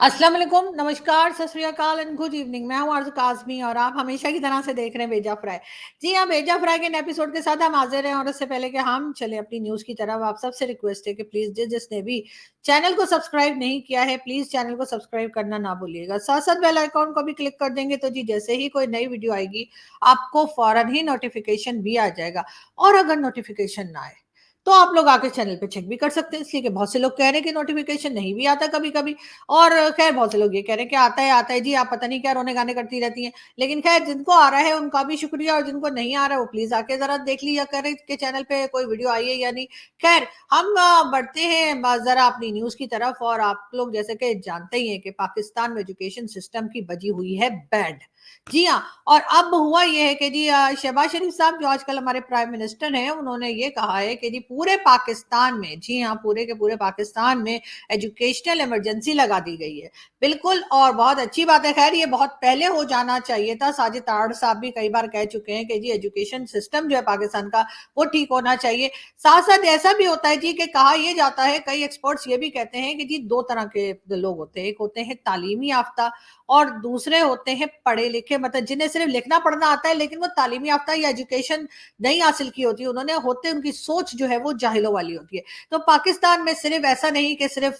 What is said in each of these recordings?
अस्सलाम वालेकुम, नमस्कार, सत श्री अकाल एंड गुड इवनिंग। मैं हूँ आरज़ू काज़मी और आप हमेशा की तरह से देख रहे हैं भेजा फ्राई। जी हाँ, भेजा फ्राई के नए एपिसोड के साथ हम हाज़िर हैं और उससे पहले कि हम चलें अपनी न्यूज़ की तरफ, आप सबसे रिक्वेस्ट है कि प्लीज़ जिसने भी चैनल को सब्सक्राइब नहीं किया है, प्लीज़ चैनल को सब्सक्राइब करना ना भूलिएगा। साथ-साथ बेल आइकॉन को भी क्लिक कर देंगे तो जी जैसे ही कोई नई वीडियो आएगी, आपको फ़ौरन ही नोटिफ़िकेशन भी आ जाएगा। और अगर नोटिफ़िकेशन ना आए, तो आप लोग आके चैनल पे चेक भी कर सकते हैं, इसलिए कि बहुत से लोग कह रहे हैं कि नोटिफ़िकेशन नहीं भी आता कभी-कभी। और ख़ैर बहुत से लोग ये कह रहे हैं कि आता है जी, आप पता नहीं क्या रोने-गाने करती रहती हैं। लेकिन ख़ैर जिनको आ रहा है उनका भी शुक्रिया और जिनको नहीं आ रहा है वो प्लीज़ आके ज़रा देख लिया करें कि चैनल पे कोई वीडियो आई है या नहीं। ख़ैर हम बढ़ते हैं ज़रा अपनी न्यूज़ की तरफ और आप लोग जैसे कि जानते ही हैं कि पाकिस्तान में एजुकेशन सिस्टम की बजी हुई है बैंड। जी हाँ, और अब हुआ ये है कि जी शहबाज़ शरीफ़ साहब जो आजकल हमारे प्राइम मिनिस्टर हैं, उन्होंने ये कहा है कि जी पूरे पाकिस्तान में, जी हाँ, पूरे के पूरे पाकिस्तान में एजुकेशनल इमरजेंसी लगा दी गई है। बिल्कुल और बहुत अच्छी बात है, ख़ैर ये बहुत पहले हो जाना चाहिए था। साजिद तारड़ साहब भी कई बार कह चुके हैं कि जी एजुकेशन सिस्टम जो है पाकिस्तान का, वो ठीक होना चाहिए। साथ-साथ ऐसा भी होता है जी कि कहा ये जाता है, कई एक्सपर्ट्स ये भी कहते हैं कि जी 2 तरह के लोग होते हैं। एक होते हैं तालीमी याफ़्ता और दूसरे होते हैं पढ़े-लिखे, मतलब जिन्हें सिर्फ़ लिखना-पढ़ना आता है लेकिन वो तालीमी याफ़्ता या एजुकेशन नहीं हासिल की होती, उन्होंने होते उनकी सोच जो है वो जाहिलों वाली होती है। तो पाकिस्तान में सिर्फ ऐसा नहीं कि सिर्फ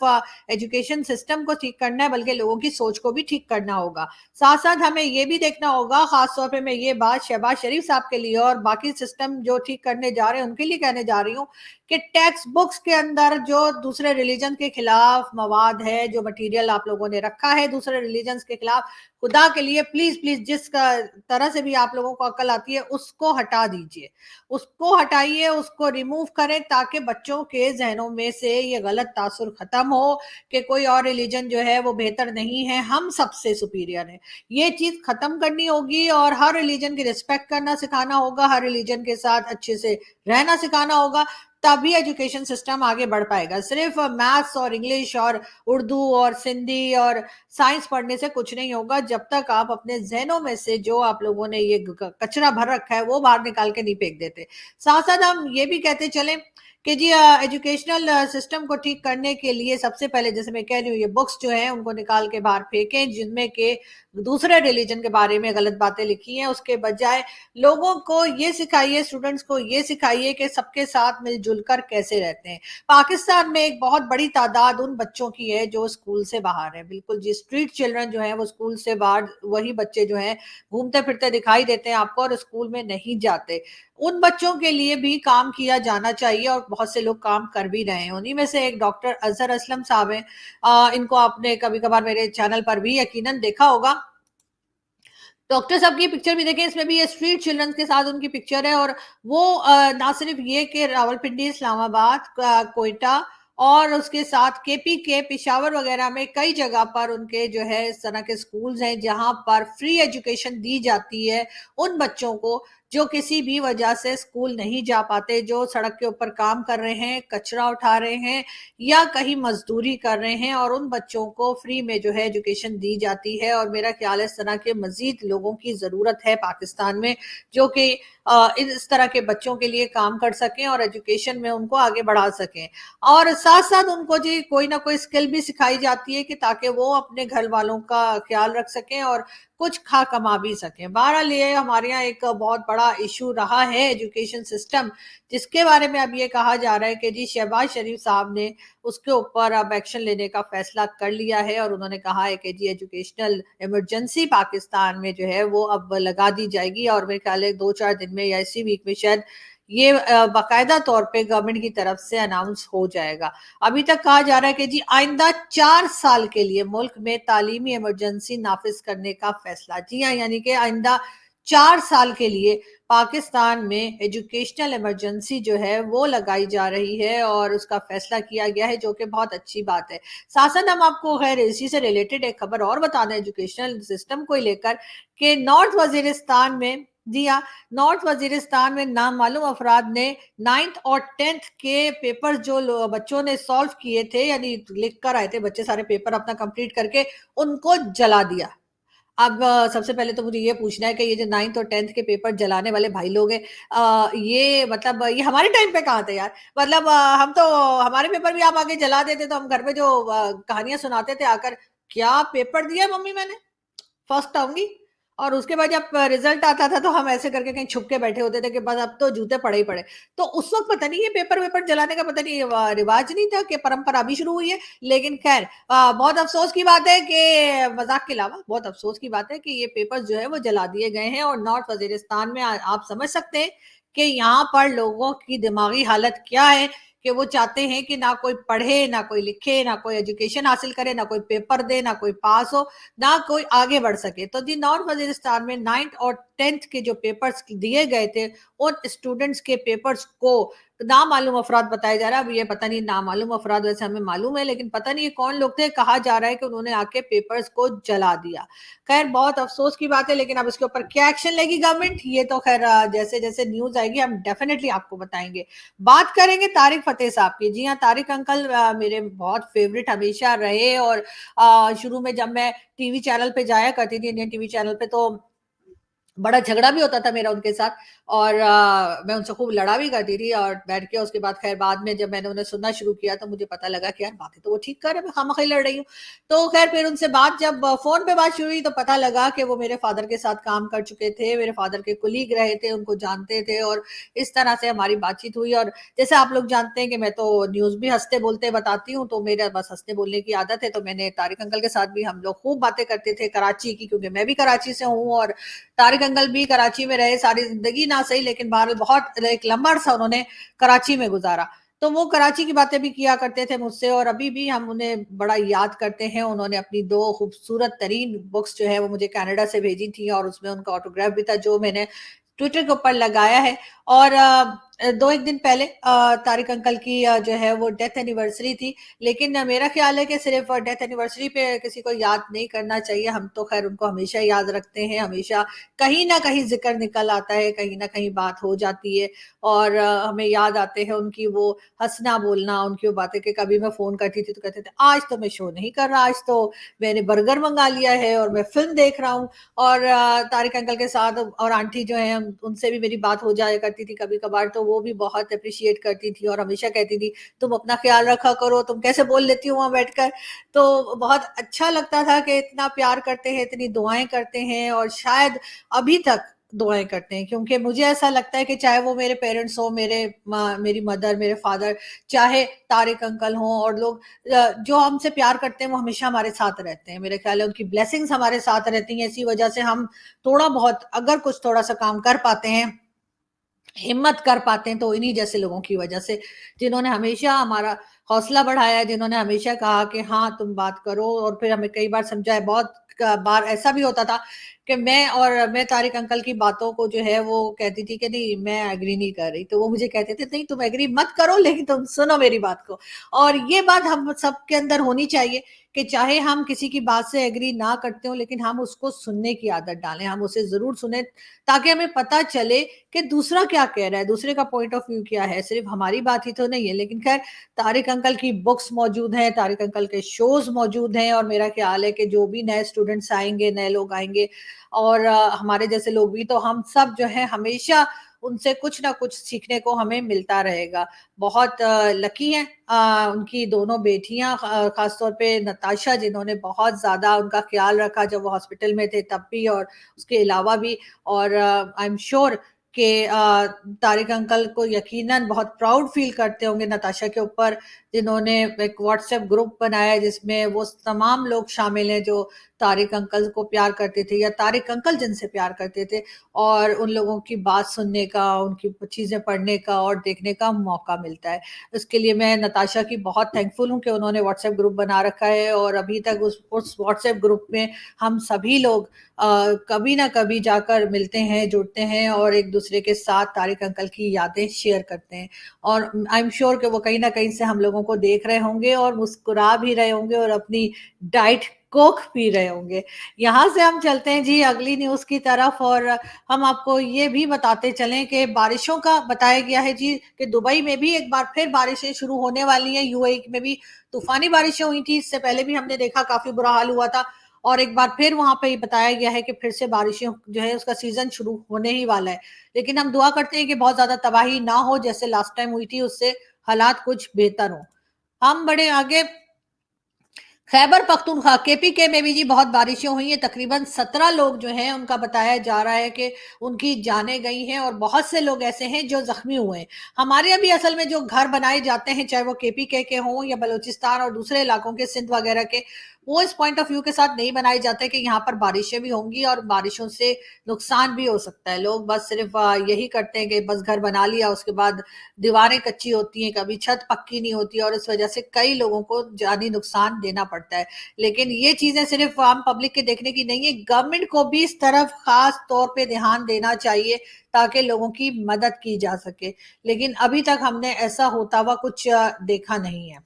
एजुकेशन सिस्टम को ठीक करना है बल्कि लोगों की सोच को भी ठीक करना होगा। साथ-साथ हमें ये भी देखना होगा, खास तौर पे मैं ये बात शहबाज शरीफ साहब के लिए और बाकी सिस्टम जो ठीक करने जा रहे हैं उनके लिए कहने जा रही हूँ कि टेक्स्ट बुक्स के अंदर जो दूसरे रिलीजन के खिलाफ मवाद है, जो मटेरियल आप लोगों ने रखा है दूसरे रिलीजन्स के खिलाफ, खुदा के लिए प्लीज़ प्लीज़ जिस तरह से भी आप लोगों को अक्ल आती है उसको हटा दीजिए। उसको हटाइए, उसको रिमूव करें ताकि बच्चों के ज़हनों में से ये गलत तासुर ख़त्म हो कि कोई और रिलीजन जो है वो बेहतर नहीं है, हम सबसे सुपीरियर हैं। ये चीज़ ख़त्म करनी होगी और हर रिलीजन की रिस्पेक्ट करना सिखाना होगा, हर रिलीजन के साथ अच्छे से रहना सिखाना होगा, तभी एजुकेशन सिस्टम आगे बढ़ पाएगा। सिर्फ़ मैथ्स और इंग्लिश और उर्दू और सिंधी और साइंस पढ़ने से कुछ नहीं होगा, जब तक आप अपने ज़हनों में से जो आप लोगों ने ये कचरा भर रखा है वो बाहर निकाल के नहीं फेंक देते। साथ साथ हम ये भी कहते चलें कि जी एजुकेशनल सिस्टम को ठीक करने के लिए सबसे पहले जैसे मैं कह रही हूँ ये बुक्स जो है उनको निकाल के बाहर फेंकें जिनमें के दूसरे रिलीजन के बारे में गलत बातें लिखी हैं, उसके बजाय लोगों को ये सिखाइए, स्टूडेंट्स को ये सिखाइए कि सबके साथ मिलजुल कर कैसे रहते हैं। पाकिस्तान में एक बहुत बड़ी तादाद उन बच्चों की है जो स्कूल से बाहर है, बिल्कुल जी स्ट्रीट चिल्ड्रन जो हैं वो स्कूल से बाहर, वही बच्चे जो हैं घूमते फिरते दिखाई देते हैं आपको और स्कूल में नहीं जाते। उन बच्चों के लिए भी काम किया जाना चाहिए और बहुत से लोग काम कर भी रहे हैं। उन्हीं में से एक डॉक्टर अज़हर असलम साहब हैं, इनको आपने कभी-कभार मेरे चैनल पर भी यकीनन देखा होगा। डॉक्टर साहब की पिक्चर भी देखें, इसमें भी ये स्ट्रीट चिल्ड्रन के साथ उनकी पिक्चर है और वो ना सिर्फ ये कि रावलपिंडी, इस्लामाबाद, कोयटा और उसके साथ केपीके, पेशावर वगैरह में कई जगह पर उनके जो है इस तरह के स्कूल्स हैं जहां पर फ्री एजुकेशन दी जाती है उन बच्चों को जो किसी भी वजह से स्कूल नहीं जा पाते, जो सड़क के ऊपर काम कर रहे हैं, कचरा उठा रहे हैं या कहीं मजदूरी कर रहे हैं, और उन बच्चों को फ्री में जो है एजुकेशन दी जाती है। और मेरा ख्याल है इस तरह के मजीद लोगों की ज़रूरत है पाकिस्तान में जो कि इस तरह के बच्चों के लिए काम कर सकें और एजुकेशन में उनको आगे बढ़ा सकें। और साथ साथ उनको जी कोई ना कोई स्किल भी सिखाई जाती है कि ताकि वो अपने घर वालों का ख्याल रख सकें और कुछ खा कमा भी सकें। बहरहाल ये हमारे यहाँ एक बहुत बड़ा इशू रहा है एजुकेशन सिस्टम, जिसके बारे में अब ये कहा जा रहा है कि जी शहबाज शरीफ साहब ने उसके ऊपर अब एक्शन लेने का फैसला कर लिया है और उन्होंने कहा है कि जी एजुकेशनल इमरजेंसी पाकिस्तान में जो है वो अब लगा दी जाएगी और मेरे ख्याल है 2-4 दिन में या इसी वीक में शायद ये बाकायदा तौर पे गवर्नमेंट की तरफ से अनाउंस हो जाएगा। अभी तक कहा जा रहा है कि जी आइंदा 4 साल के लिए मुल्क में तालीमी इमरजेंसी नाफिज करने का फैसला। जी हाँ, यानी कि आइंदा 4 साल के लिए पाकिस्तान में एजुकेशनल इमरजेंसी जो है वो लगाई जा रही है और उसका फैसला किया गया है, जो कि बहुत अच्छी बात है। साथ-साथ हम आपको खैर इसी से रिलेटेड एक खबर और बता दें एजुकेशनल सिस्टम को लेकर कि नॉर्थ वज़ीरिस्तान में, जी हाँ, नॉर्थ वज़ीरिस्तान में नामालूम अफराद ने 9th और 10th के पेपर्स जो बच्चों ने सॉल्व किए थे, यानी लिख कर आए थे बच्चे सारे पेपर अपना कंप्लीट करके, उनको जला दिया। अब सबसे पहले तो मुझे ये पूछना है कि ये जो 9th और 10th के पेपर जलाने वाले भाई लोग हैं, ये मतलब ये हमारे टाइम पे कहाँ थे यार? मतलब हम तो हमारे पेपर भी आप आके जला देते तो हम घर में जो कहानियाँ सुनाते थे आकर, क्या पेपर दिया मम्मी मैंने, फर्स्ट आऊंगी। और उसके बाद जब रिजल्ट आता था तो हम ऐसे करके कहीं छुप के बैठे होते थे कि बस अब तो जूते पड़े ही पड़े। तो उस वक्त पता नहीं ये पेपर वेपर जलाने का पता नहीं रिवाज नहीं था कि परंपरा अभी शुरू हुई है। लेकिन खैर बहुत अफसोस की बात है कि मजाक के अलावा बहुत अफसोस की बात है कि ये पेपर जो है वो जला दिए गए हैं। और नॉर्थ वजीरिस्तान में आप समझ सकते हैं कि यहाँ पर लोगों की दिमागी हालत क्या है, कि वो चाहते हैं कि ना कोई पढ़े, ना कोई लिखे, ना कोई एजुकेशन हासिल करे, ना कोई पेपर दे, ना कोई पास हो, ना कोई आगे बढ़ सके। तो जी नॉर्थ वजीरिस्तान में 9th और 10th के जो पेपर्स दिए गए थे, उन स्टूडेंट्स के पेपर्स को नामालूम अफराद बताया जा रहा है। अब ये पता नहीं, नामालूम अफराद वैसे हमें मालूम है, लेकिन पता नहीं ये कौन लोग थे। कहा जा रहा है कि उन्होंने आके पेपर्स को जला दिया। खैर बहुत अफसोस की बात है, लेकिन अब इसके ऊपर क्या एक्शन लेगी गवर्नमेंट, ये तो खैर जैसे जैसे न्यूज आएगी हम डेफिनेटली आपको बताएंगे। बात करेंगे तारिक फतेह साहब की। जी हाँ, तारिक अंकल मेरे बहुत फेवरेट हमेशा रहे। और शुरू में जब मैं टीवी चैनल पे जाया करती थी, इंडियन टीवी चैनल पे, तो बड़ा झगड़ा भी होता था मेरा उनके साथ। और मैं उनसे खूब लड़ा भी करती थी और बैठ के। उसके बाद खैर बाद में जब मैंने उन्हें सुनना शुरू किया तो मुझे पता लगा कि यार बातें तो वो ठीक कर रहे हैं, मैं खामखा लड़ रही हूँ। तो खैर फिर उनसे बात जब फोन पे बात शुरू हुई तो पता लगा कि वो मेरे फादर के साथ काम कर चुके थे, मेरे फादर के कुलीग रहे थे, उनको जानते थे। और इस तरह से हमारी बातचीत हुई। और जैसे आप लोग जानते हैं कि मैं तो न्यूज भी हंसते बोलते बताती हूँ, तो मेरा बस हंसते बोलने की आदत है। तो मैंने तारिक अंकल के साथ भी हम लोग खूब बातें करते थे कराची की, क्योंकि मैं भी कराची से हूँ और तारिक अंकल भी कराची में रहे सारी जिंदगी, ना सही लेकिन बहरहाल बहुत एक लंबा अरसा उन्होंने कराची में गुजारा। तो वो कराची की बातें भी किया करते थे मुझसे, और अभी भी हम उन्हें बड़ा याद करते हैं। उन्होंने अपनी 2 खूबसूरत तरीन बुक्स जो है वो मुझे कनाडा से भेजी थी, और उसमें उनका ऑटोग्राफ भी था जो मैंने ट्विटर के ऊपर लगाया है। और 2 एक दिन पहले तारिक अंकल की जो है वो डेथ एनिवर्सरी थी। लेकिन मेरा ख्याल है कि सिर्फ डेथ एनिवर्सरी पे किसी को याद नहीं करना चाहिए। हम तो खैर उनको हमेशा याद रखते हैं, हमेशा कहीं ना कहीं जिक्र निकल आता है, कहीं ना कहीं बात हो जाती है। और हमें याद आते हैं उनकी वो हंसना बोलना, उनकी वो बातें। कि कभी मैं फोन करती थी तो कहते थे आज तो मैं शो नहीं कर रहा, आज तो मैंने बर्गर मंगा लिया है और मैं फिल्म देख रहा हूँ। और तारिक अंकल के साथ और आंटी जो है उनसे भी मेरी बात हो जाया करती थी कभी कभार। तो वो भी बहुत अप्रिशिएट करती थी और हमेशा कहती थी तुम अपना ख्याल रखा करो, तुम कैसे बोल लेती हो वहां बैठकर। तो बहुत अच्छा लगता था कि इतना प्यार करते हैं, इतनी दुआएं करते हैं, और शायद अभी तक दुआएं करते हैं। क्योंकि मुझे ऐसा लगता है कि चाहे वो मेरे पेरेंट्स हो, मेरी मदर, मेरे फादर, चाहे तारिक अंकल हों, और लोग जो हमसे प्यार करते हैं वो हमेशा हमारे साथ रहते हैं। मेरे ख्याल है उनकी ब्लेसिंग्स हमारे साथ रहती हैं। इसी वजह से हम थोड़ा बहुत अगर कुछ थोड़ा सा काम कर पाते हैं, हिम्मत कर पाते हैं, तो इन्हीं जैसे लोगों की वजह से, जिन्होंने हमेशा हमारा हौसला बढ़ाया है, जिन्होंने हमेशा कहा कि हाँ तुम बात करो। और फिर हमें कई बार समझाया। बहुत बार ऐसा भी होता था कि मैं तारिक अंकल की बातों को जो है वो कहती थी कि नहीं मैं एग्री नहीं कर रही, तो वो मुझे कहते थे नहीं तुम एग्री मत करो, लेकिन तुम सुनो मेरी बात को। और ये बात हम सबके अंदर होनी चाहिए कि चाहे हम किसी की बात से एग्री ना करते हो, लेकिन हम उसको सुनने की आदत डालें, हम उसे जरूर सुने, ताकि हमें पता चले कि दूसरा क्या कह रहा है, दूसरे का पॉइंट ऑफ व्यू क्या है। सिर्फ हमारी बात ही तो नहीं है। लेकिन खैर तारिक अंकल की बुक्स मौजूद हैं, तारिक अंकल के शोज मौजूद हैं, और मेरा ख्याल है कि जो भी नए स्टूडेंट्स आएंगे, नए लोग आएंगे, और हमारे जैसे लोग भी, तो हम सब जो है हमेशा उनसे कुछ ना कुछ सीखने को हमें मिलता रहेगा। बहुत लकी हैं उनकी दोनों बेटियां, खासतौर पे नताशा, जिन्होंने बहुत ज्यादा उनका ख्याल रखा जब वो हॉस्पिटल में थे तब भी, और उसके अलावा भी। और आई एम श्योर कि तारिक अंकल को यकीनन बहुत प्राउड फील करते होंगे नताशा के ऊपर, जिन्होंने एक व्हाट्सएप ग्रुप बनाया जिसमें वो तमाम लोग शामिल हैं जो तारिक अंकल को प्यार करते थे, या तारिक अंकल जिनसे प्यार करते थे। और उन लोगों की बात सुनने का, उनकी चीजें पढ़ने का और देखने का मौका मिलता है। इसके लिए मैं नताशा की बहुत थैंकफुल हूँ कि उन्होंने व्हाट्सएप ग्रुप बना रखा है। और अभी तक उस व्हाट्सएप ग्रुप में हम सभी लोग कभी ना कभी जाकर मिलते हैं, जुड़ते हैं, और एक दूसरे के साथ तारिक अंकल की यादें शेयर करते हैं। और आई एम श्योर कि वो कहीं ना कहीं से हम लोगों को देख रहे होंगे और मुस्कुरा भी रहे होंगे और अपनी डाइट कोक पी रहे होंगे। यहाँ से हम चलते हैं जी अगली न्यूज की तरफ। और हम आपको ये भी बताते चलें कि बारिशों का बताया गया है जी कि दुबई में भी एक बार फिर बारिशें शुरू होने वाली हैं। यूएई में भी तूफानी बारिशें हुई थी, इससे पहले भी हमने देखा काफी बुरा हाल हुआ था। और एक बार फिर वहां पे बताया गया है कि फिर से बारिशें जो है उसका सीजन शुरू होने ही वाला है। लेकिन हम दुआ करते हैं कि बहुत ज्यादा तबाही ना हो जैसे लास्ट टाइम हुई थी, उससे हालात कुछ बेहतर हो। हम बड़े आगे खैबर पख्तूनख्वा केपीके में भी जी बहुत बारिशें हुई हैं। तकरीबन 17 लोग जो हैं उनका बताया जा रहा है कि उनकी जानें गई हैं और बहुत से लोग ऐसे हैं जो जख्मी हुए हैं। हमारे यहाँ भी असल में जो घर बनाए जाते हैं, चाहे वो केपीके के हों या बलूचिस्तान और दूसरे इलाकों के, सिंध वगैरह के, वो इस पॉइंट ऑफ व्यू के साथ नहीं बनाए जाते कि यहाँ पर बारिशें भी होंगी और बारिशों से नुकसान भी हो सकता है। लोग बस सिर्फ यही करते हैं कि बस घर बना लिया, उसके बाद दीवारें कच्ची होती हैं, कभी छत पक्की नहीं होती और इस वजह से कई लोगों को जानी नुकसान देना पड़ता है। लेकिन ये चीजें सिर्फ आम पब्लिक के देखने की नहीं है, गवर्नमेंट को भी इस तरफ खास तौर पे ध्यान देना चाहिए ताकि लोगों की मदद की जा सके। लेकिन अभी तक हमने ऐसा होता हुआ कुछ देखा नहीं है।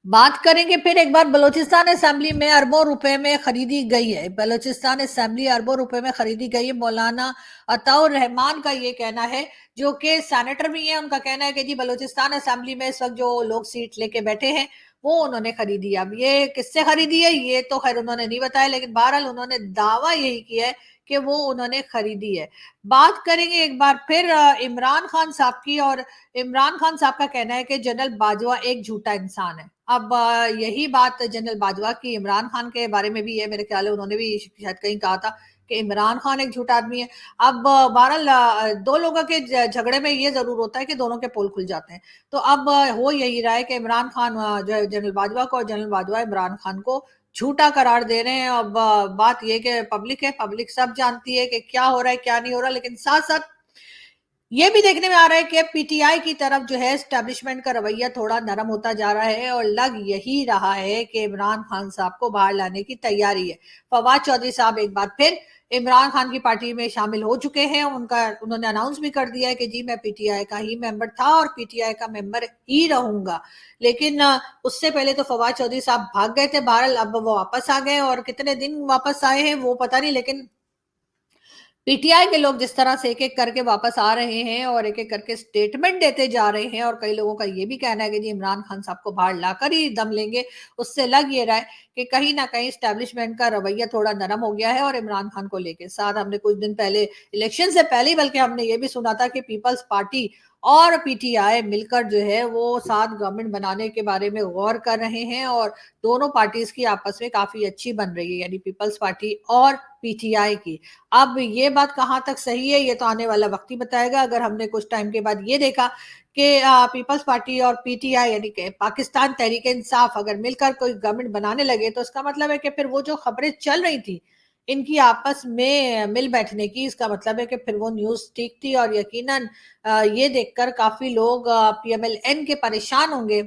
बात करेंगे फिर एक बार, बलूचिस्तान असेंबली में अरबों रुपए में खरीदी गई है। बलूचिस्तान असेंबली अरबों रुपए में खरीदी गई है। मौलाना अताउर रहमान का ये कहना है, जो कि सेनेटर भी हैं, उनका कहना है कि जी बलूचिस्तान असेंबली में इस वक्त जो लोग सीट लेके बैठे हैं वो उन्होंने खरीदी है। अब ये किससे खरीदी है ये तो खैर उन्होंने नहीं बताया, लेकिन बहरहाल उन्होंने दावा यही किया है कि वो उन्होंने खरीदी है। बात करेंगे एक बार फिर इमरान खान साहब की, और इमरान खान साहब का कहना है कि जनरल बाजवा एक झूठा इंसान है। अब यही बात जनरल बाजवा की इमरान खान के बारे में भी है। मेरे ख्याल है उन्होंने भी शायद कहीं कहा था कि इमरान खान एक झूठा आदमी है। अब बहरहाल दो लोगों के झगड़े में ये जरूर होता है कि दोनों के पोल खुल जाते हैं। तो अब हो यही रहा है कि इमरान खान जो है जनरल बाजवा को, और जनरल बाजवा इमरान खान को झूठा करार दे रहे हैं। अब बात यह कि पब्लिक है, पब्लिक सब जानती है कि क्या हो रहा है क्या नहीं हो रहा, लेकिन साथ साथ ये भी देखने में आ रहा है कि पीटीआई की तरफ जो है एस्टेब्लिशमेंट का रवैया थोड़ा नरम होता जा रहा है और लग यही रहा है कि इमरान खान साहब को बाहर लाने की तैयारी है। फवाद चौधरी साहब एक बार फिर इमरान खान की पार्टी में शामिल हो चुके हैं। उन्होंने अनाउंस भी कर दिया है कि जी मैं पीटीआई का ही मेंबर था और पीटीआई का मेंबर ही रहूंगा। लेकिन उससे पहले तो फवाद चौधरी साहब भाग गए थे बहरहाल, अब वो वापस आ गए और कितने दिन वापस आए हैं वो पता नहीं, लेकिन पीटीआई के लोग जिस तरह से एक-एक करके वापस आ रहे हैं और एक-एक करके स्टेटमेंट देते जा रहे हैं, और कई लोगों का ये भी कहना है कि जी इमरान खान साहब को बाहर लाकर ही दम लेंगे, उससे लग ये रहा है कि कहीं न कहीं एस्टेब्लिशमेंट का रवैया थोड़ा नरम हो गया है और इमरान खान को लेके। साथ हमने कुछ दिन पहले, इलेक्शन से पहले ही बल्कि हमने ये भी सुना था कि पीपल्स पार्टी और पीटीआई मिलकर जो है वो साथ गवर्नमेंट बनाने के बारे में गौर कर रहे हैं और दोनों पार्टीज की आपस में काफ़ी अच्छी बन रही है, यानी पीपल्स पार्टी और पीटीआई की। अब ये बात कहाँ तक सही है ये तो आने वाला वक्त ही बताएगा। अगर हमने कुछ टाइम के बाद ये देखा कि पीपल्स पार्टी और पीटीआई यानी कि पाकिस्तान तहरीक इंसाफ अगर मिलकर कोई गवर्नमेंट बनाने लगे, तो इसका मतलब है कि फिर वो जो खबरें चल रही थी इनकी आपस में मिल बैठने की, इसका मतलब है कि फिर वो न्यूज़ ठीक थी। और यकीनन ये देखकर काफ़ी लोग पीएमएलएन के परेशान होंगे,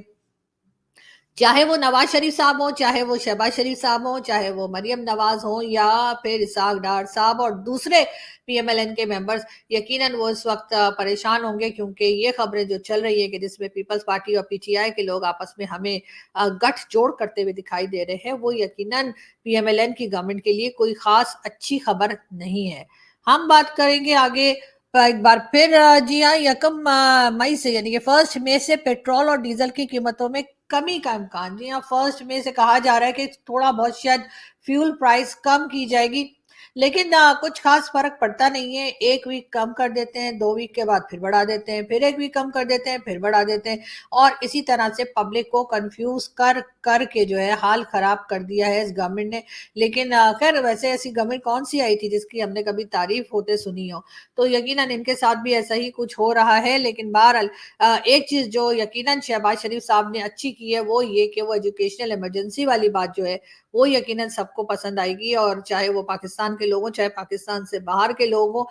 चाहे वो नवाज शरीफ साहब हो, चाहे वो शहबाज शरीफ साहब हो, चाहे वो मरियम नवाज हो या फिर इसहाक डार साहब और दूसरे पीएमएलएन के मेंबर्स। यकीनन वो इस वक्त परेशान होंगे, क्योंकि ये खबरें जो चल रही है कि जिसमें पीपल्स पार्टी और पीटीआई के लोग आपस में हमें गठजोड़ करते हुए दिखाई दे रहे हैं, वो यकीनन पीएमएलएन की गवर्नमेंट के लिए कोई खास अच्छी खबर नहीं है। हम बात करेंगे आगे एक बार फिर जी हाँ, यकम मई से यानी कि 1 मई से पेट्रोल और डीजल की कीमतों में कमी का इम्कान। जी हाँ, 1 मई से कहा जा रहा है कि थोड़ा बहुत शायद फ्यूल प्राइस कम की जाएगी, लेकिन कुछ खास फर्क पड़ता नहीं है। 1 वीक कम कर देते हैं, 2 वीक के बाद फिर बढ़ा देते हैं, फिर 1 वीक कम कर देते हैं, फिर बढ़ा देते हैं, और इसी तरह से पब्लिक को कंफ्यूज कर करके जो है हाल खराब कर दिया है इस गवर्नमेंट ने। लेकिन खैर वैसे ऐसी गवर्नमेंट कौन सी आई थी जिसकी हमने कभी तारीफ होते सुनी हो, तो यकीनन इनके साथ भी ऐसा ही कुछ हो रहा है। लेकिन बहरहाल एक चीज जो यकीनन शहबाज शरीफ साहब ने अच्छी की है वो ये कि वो एजुकेशनल इमरजेंसी वाली बात जो है वो यकीनन सबको पसंद आएगी, और चाहे वो पाकिस्तान के लोग हों, चाहे पाकिस्तान से बाहर के लोग हों,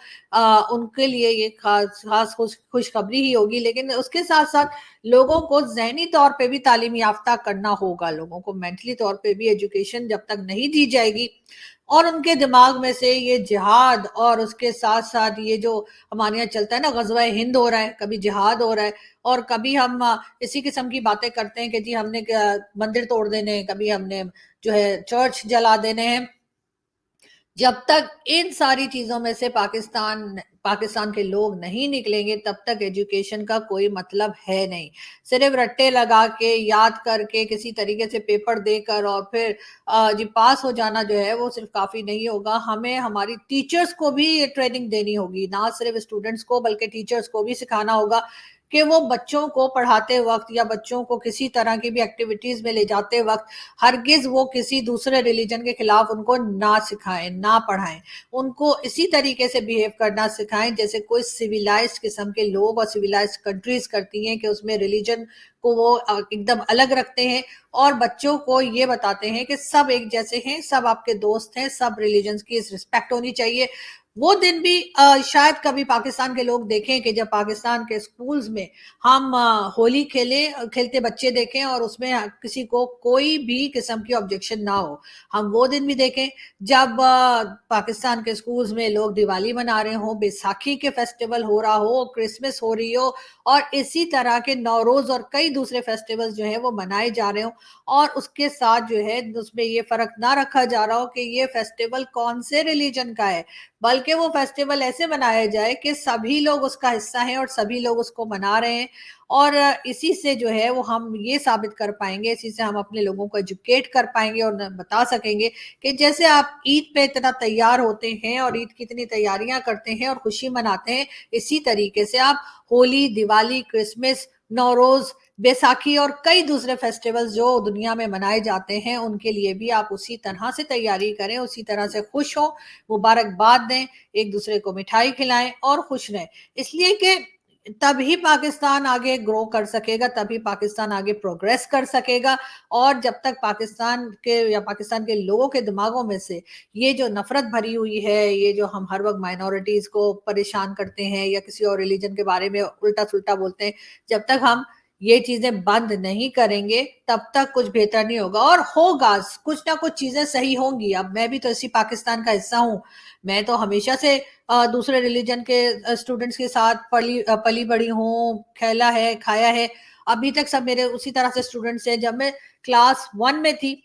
उनके लिए ये खास खास खुशखबरी ही होगी। लेकिन उसके साथ साथ लोगों को ज़हनी तौर पे भी तालीम याफ्ता करना होगा, लोगों को मेंटली तौर पे भी एजुकेशन जब तक नहीं दी जाएगी और उनके दिमाग में से ये जिहाद और उसके साथ साथ ये जो हमारे यहाँ चलता है ना, ग़ज़वा हिंद हो रहा है, कभी जिहाद हो रहा है और कभी हम इसी किस्म की बातें करते हैं कि जी हमने मंदिर तोड़ देने हैं, कभी हमने जो है चर्च जला देने हैं। जब तक इन सारी चीजों में से पाकिस्तान के लोग नहीं निकलेंगे, तब तक एजुकेशन का कोई मतलब है नहीं। सिर्फ रट्टे लगा के, याद करके, किसी तरीके से पेपर देकर और फिर जी पास हो जाना जो है वो सिर्फ काफी नहीं होगा। हमें हमारी टीचर्स को भी ये ट्रेनिंग देनी होगी, ना सिर्फ स्टूडेंट्स को बल्कि टीचर्स को भी सिखाना होगा कि वो बच्चों को पढ़ाते वक्त या बच्चों को किसी तरह की भी एक्टिविटीज में ले जाते वक्त हरगिज वो किसी दूसरे रिलीजन के खिलाफ उनको ना सिखाएं, ना पढ़ाएं। उनको इसी तरीके से बिहेव करना सिखाएं जैसे कोई सिविलाइज्ड किस्म के लोग और सिविलाइज्ड कंट्रीज करती हैं, कि उसमें रिलीजन को वो एकदम अलग रखते हैं और बच्चों को ये बताते हैं कि सब एक जैसे हैं, सब आपके दोस्त हैं, सब रिलीजन्स की रिस्पेक्ट होनी चाहिए। वो दिन भी शायद कभी पाकिस्तान के लोग देखें कि जब पाकिस्तान के स्कूल्स में हम होली खेलते बच्चे देखें और उसमें किसी को कोई भी किस्म की ऑब्जेक्शन ना हो। हम वो दिन भी देखें जब पाकिस्तान के स्कूल्स में लोग दिवाली मना रहे हो, बैसाखी के फेस्टिवल हो रहा हो, क्रिसमस हो रही हो और इसी तरह के नौरोज और कई दूसरे फेस्टिवल्स जो है वो मनाए जा रहे हो, और उसके साथ जो है उसमें ये फर्क ना रखा जा रहा हो कि ये फेस्टिवल कौन से रिलीजन का है, बल्कि वो फेस्टिवल ऐसे मनाया जाए कि सभी लोग उसका हिस्सा हैं और सभी लोग उसको मना रहे हैं। और इसी से जो है वो हम ये साबित कर पाएंगे, इसी से हम अपने लोगों को एजुकेट कर पाएंगे और बता सकेंगे कि जैसे आप ईद पे इतना तैयार होते हैं और ईद की इतनी तैयारियां करते हैं और खुशी मनाते हैं, इसी तरीके से आप होली, दिवाली, क्रिसमस, नौरोज, बैसाखी और कई दूसरे फेस्टिवल्स जो दुनिया में मनाए जाते हैं उनके लिए भी आप उसी तरह से तैयारी करें, उसी तरह से खुश हो, मुबारकबाद दें, एक दूसरे को मिठाई खिलाएं और खुश रहें। इसलिए कि तभी पाकिस्तान आगे ग्रो कर सकेगा, तभी पाकिस्तान आगे प्रोग्रेस कर सकेगा। और जब तक पाकिस्तान के या पाकिस्तान के लोगों के दिमागों में से ये जो नफरत भरी हुई है, ये जो हम हर वक्त माइनॉरिटीज को परेशान करते हैं या किसी और रिलीजन के बारे में उल्टा सुल्टा बोलते हैं, जब तक हम ये चीजें बंद नहीं करेंगे तब तक कुछ बेहतर नहीं होगा। और होगा, कुछ ना कुछ चीजें सही होंगी। अब मैं भी तो इसी पाकिस्तान का हिस्सा हूँ, मैं तो हमेशा से दूसरे रिलीजन के स्टूडेंट्स के साथ पली बड़ी हूँ, खेला है, खाया है। अभी तक सब मेरे उसी तरह से स्टूडेंट्स हैं। जब मैं क्लास 1 में थी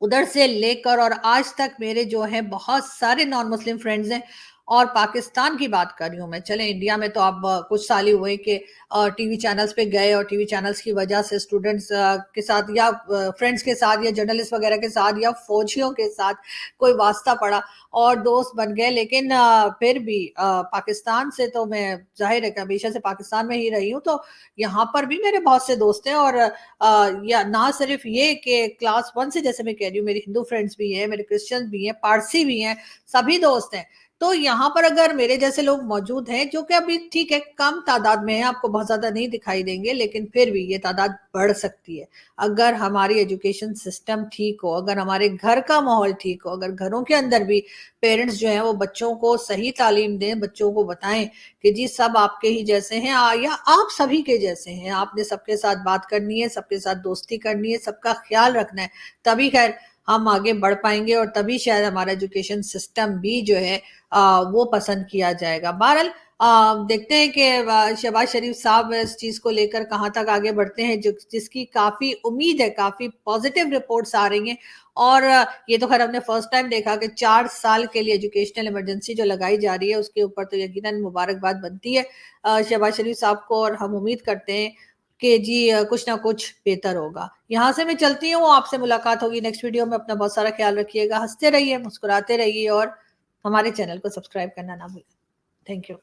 उधर से लेकर और आज तक मेरे जो है बहुत सारे नॉन मुस्लिम फ्रेंड्स हैं। और पाकिस्तान की बात कर रही हूँ मैं, चले इंडिया में तो अब कुछ साल ही हुए कि टीवी चैनल्स पे गए और टीवी चैनल्स की वजह से स्टूडेंट्स के साथ या फ्रेंड्स के साथ या जर्नलिस्ट वगैरह के साथ या फौजियों के साथ कोई वास्ता पड़ा और दोस्त बन गए। लेकिन फिर भी पाकिस्तान से तो मैं जाहिर है कि हमेशा से पाकिस्तान में ही रही हूँ, तो यहाँ पर भी मेरे बहुत से दोस्त हैं। और या ना सिर्फ ये कि क्लास 1 से, जैसे मैं कह रही हूँ, मेरे हिंदू फ्रेंड्स भी हैं, मेरे क्रिश्चियन भी हैं, पारसी भी हैं, सभी दोस्त हैं। तो यहाँ पर अगर मेरे जैसे लोग मौजूद हैं, जो कि अभी ठीक है कम तादाद में है, आपको बहुत ज्यादा नहीं दिखाई देंगे, लेकिन फिर भी ये तादाद बढ़ सकती है अगर हमारी एजुकेशन सिस्टम ठीक हो, अगर हमारे घर का माहौल ठीक हो, अगर घरों के अंदर भी पेरेंट्स जो हैं वो बच्चों को सही तालीम दें, बच्चों को बताएं कि जी सब आपके ही जैसे हैं, या आप सभी के जैसे हैं, आपने सबके साथ बात करनी है, सबके साथ दोस्ती करनी है, सबका ख्याल रखना है, तभी खैर हम आगे बढ़ पाएंगे और तभी शायद हमारा एजुकेशन सिस्टम भी जो है वो पसंद किया जाएगा। बहरहाल देखते हैं कि शहबाज शरीफ साहब इस चीज को लेकर कहाँ तक आगे बढ़ते हैं, जिसकी काफी उम्मीद है, काफी पॉजिटिव रिपोर्ट्स आ रही हैं। और ये तो खैर हमने फर्स्ट टाइम देखा कि 4 साल के लिए एजुकेशनल इमरजेंसी जो लगाई जा रही है उसके ऊपर तो यकीनन मुबारकबाद बनती है शहबाज शरीफ साहब को। और हम उम्मीद करते हैं कि जी कुछ ना कुछ बेहतर होगा। यहाँ से मैं चलती हूँ, आपसे मुलाकात होगी नेक्स्ट वीडियो में। अपना बहुत सारा ख्याल रखिएगा, हंसते रहिए, मुस्कुराते रहिए और हमारे चैनल को सब्सक्राइब करना ना भूलें। Thank you.